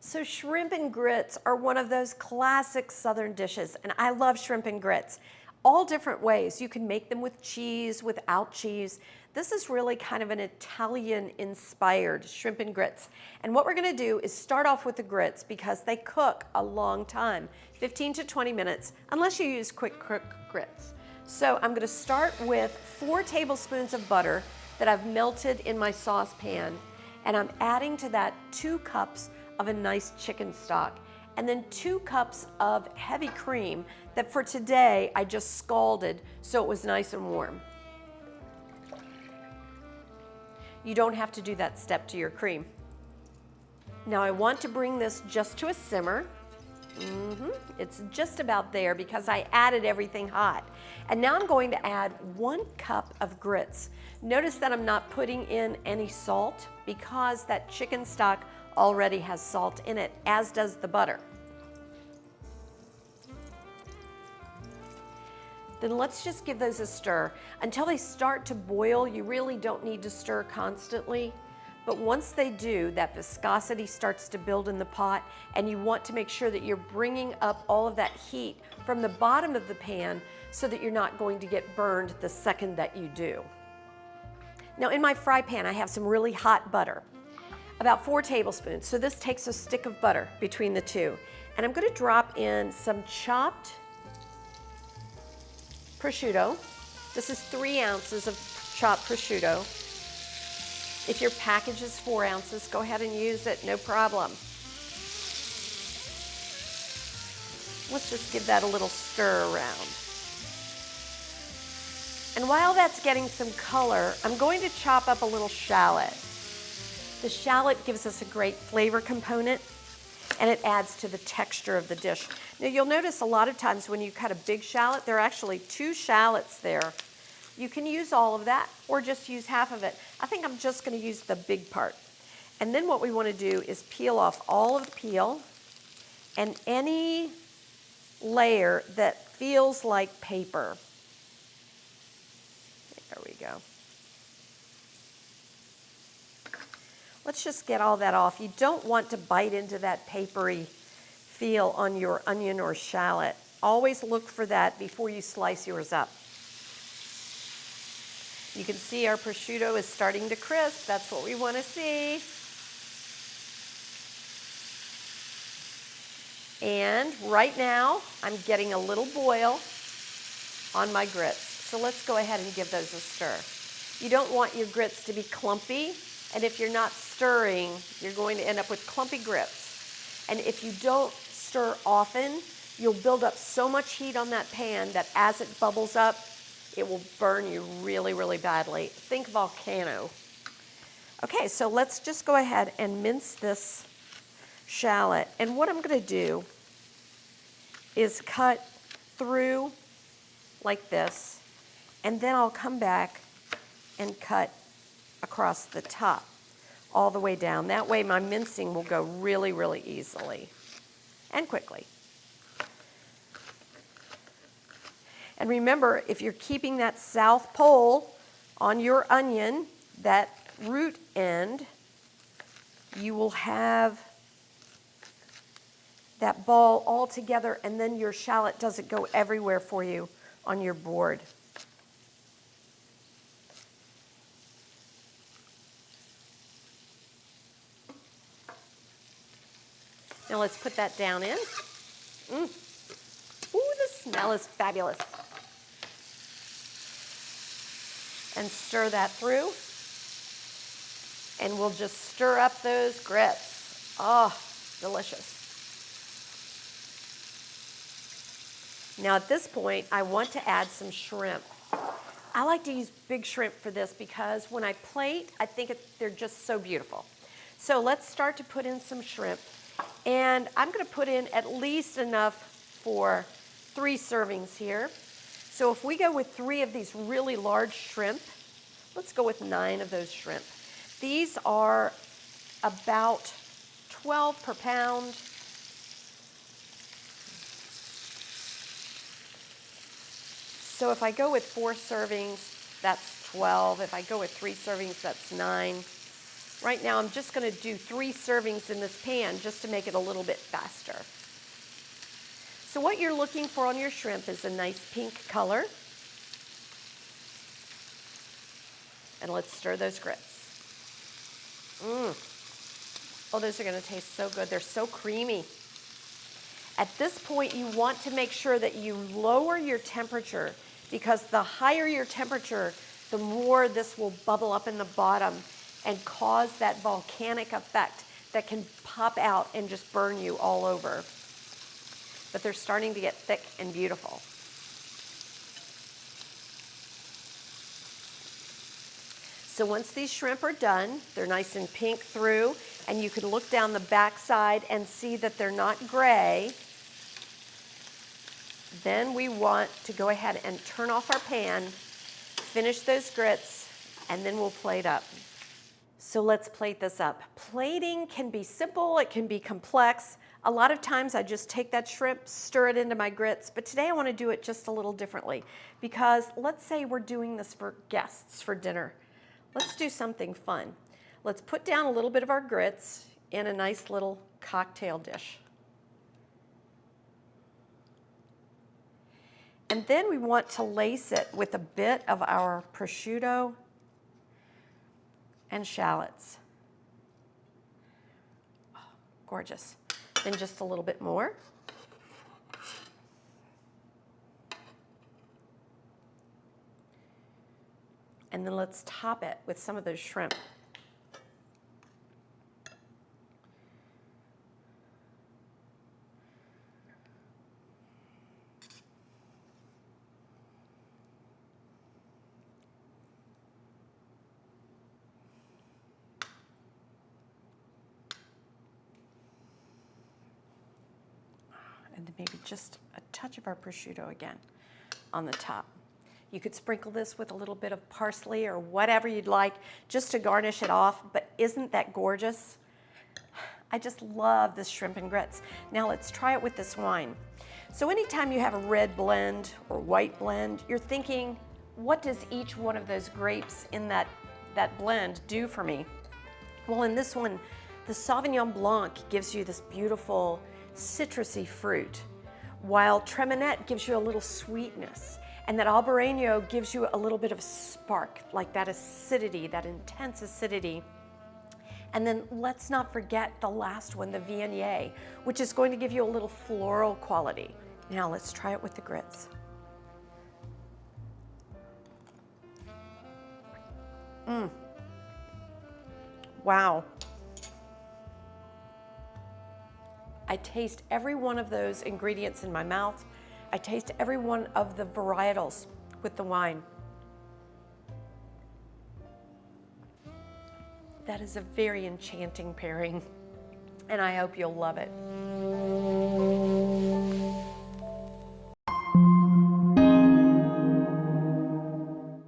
So shrimp and grits are one of those classic Southern dishes, and I love shrimp and grits. All different ways. You can make them with cheese, without cheese. This is really kind of an Italian-inspired shrimp and grits. And what we're gonna do is start off with the grits because they cook a long time, 15 to 20 minutes, unless you use quick cook grits. So I'm gonna start with 4 tablespoons of butter that I've melted in my saucepan, and I'm adding to that 2 cups of a nice chicken stock, and then 2 cups of heavy cream that for today I just scalded so it was nice and warm. You don't have to do that step to your cream. Now I want to bring this just to a simmer. It's just about there because I added everything hot. And now I'm going to add 1 cup of grits. Notice that I'm not putting in any salt because that chicken stock already has salt in it, as does the butter. Then let's just give those a stir. Until they start to boil, you really don't need to stir constantly. But once they do, that viscosity starts to build in the pot, and you want to make sure that you're bringing up all of that heat from the bottom of the pan so that you're not going to get burned the second that you do. Now in my fry pan, I have some really hot butter, about 4 tablespoons. So this takes a stick of butter between the two. And I'm gonna drop in some chopped prosciutto. This is 3 ounces of chopped prosciutto. If your package is 4 ounces, go ahead and use it, no problem. Let's just give that a little stir around. And while that's getting some color, I'm going to chop up a little shallot. The shallot gives us a great flavor component, and it adds to the texture of the dish. Now you'll notice a lot of times when you cut a big shallot, there are actually 2 shallots there. You can use all of that or just use half of it. I think I'm just gonna use the big part. And then what we wanna do is peel off all of the peel and any layer that feels like paper. There we go. Let's just get all that off. You don't want to bite into that papery feel on your onion or shallot. Always look for that before you slice yours up. You can see our prosciutto is starting to crisp. That's what we want to see. And right now, I'm getting a little boil on my grits. So let's go ahead and give those a stir. You don't want your grits to be clumpy, and if you're not stirring, you're going to end up with clumpy grits. And if you don't stir often, you'll build up so much heat on that pan that as it bubbles up, it will burn you really, really badly. Think volcano. Okay, so let's just go ahead and mince this shallot. And what I'm gonna do is cut through like this, and then I'll come back and cut across the top, all the way down. That way my mincing will go really, really easily and quickly. And remember, if you're keeping that south pole on your onion, that root end, you will have that ball all together, and then your shallot doesn't go everywhere for you on your board. Now let's put that down in. Ooh, the smell is fabulous. And stir that through. And we'll just stir up those grits. Oh, delicious. Now at this point, I want to add some shrimp. I like to use big shrimp for this because when I plate, I think they're just so beautiful. So let's start to put in some shrimp. And I'm gonna put in at least enough for 3 servings here. So if we go with 3 of these really large shrimp, let's go with 9 of those shrimp. These are about 12 per pound. So if I go with 4 servings, that's 12. If I go with 3 servings, that's 9. Right now I'm just going to do 3 servings in this pan just to make it a little bit faster. So what you're looking for on your shrimp is a nice pink color. And let's stir those grits. Oh, those are going to taste so good. They're so creamy. At this point, you want to make sure that you lower your temperature, because the higher your temperature, the more this will bubble up in the bottom and cause that volcanic effect that can pop out and just burn you all over. But they're starting to get thick and beautiful. So once these shrimp are done, they're nice and pink through, and you can look down the back side and see that they're not gray. Then we want to go ahead and turn off our pan, finish those grits, and then we'll plate up. So let's plate this up. Plating can be simple, it can be complex. A lot of times I just take that shrimp, stir it into my grits, but today I want to do it just a little differently, because let's say we're doing this for guests for dinner. Let's do something fun. Let's put down a little bit of our grits in a nice little cocktail dish. And then we want to lace it with a bit of our prosciutto and shallots. Oh, gorgeous. Then just a little bit more. And then let's top it with some of those shrimp. And then maybe just a touch of our prosciutto again on the top. You could sprinkle this with a little bit of parsley or whatever you'd like just to garnish it off, but isn't that gorgeous? I just love this shrimp and grits. Now let's try it with this wine. So anytime you have a red blend or white blend, you're thinking, what does each one of those grapes in that blend do for me? Well, in this one, the Sauvignon Blanc gives you this beautiful citrusy fruit, while Treminette gives you a little sweetness, and that Albarino gives you a little bit of spark, like that acidity, that intense acidity. And then let's not forget the last one, the Viognier, which is going to give you a little floral quality. Now let's try it with the grits. Wow. I taste every one of those ingredients in my mouth. I taste every one of the varietals with the wine. That is a very enchanting pairing, and I hope you'll love it.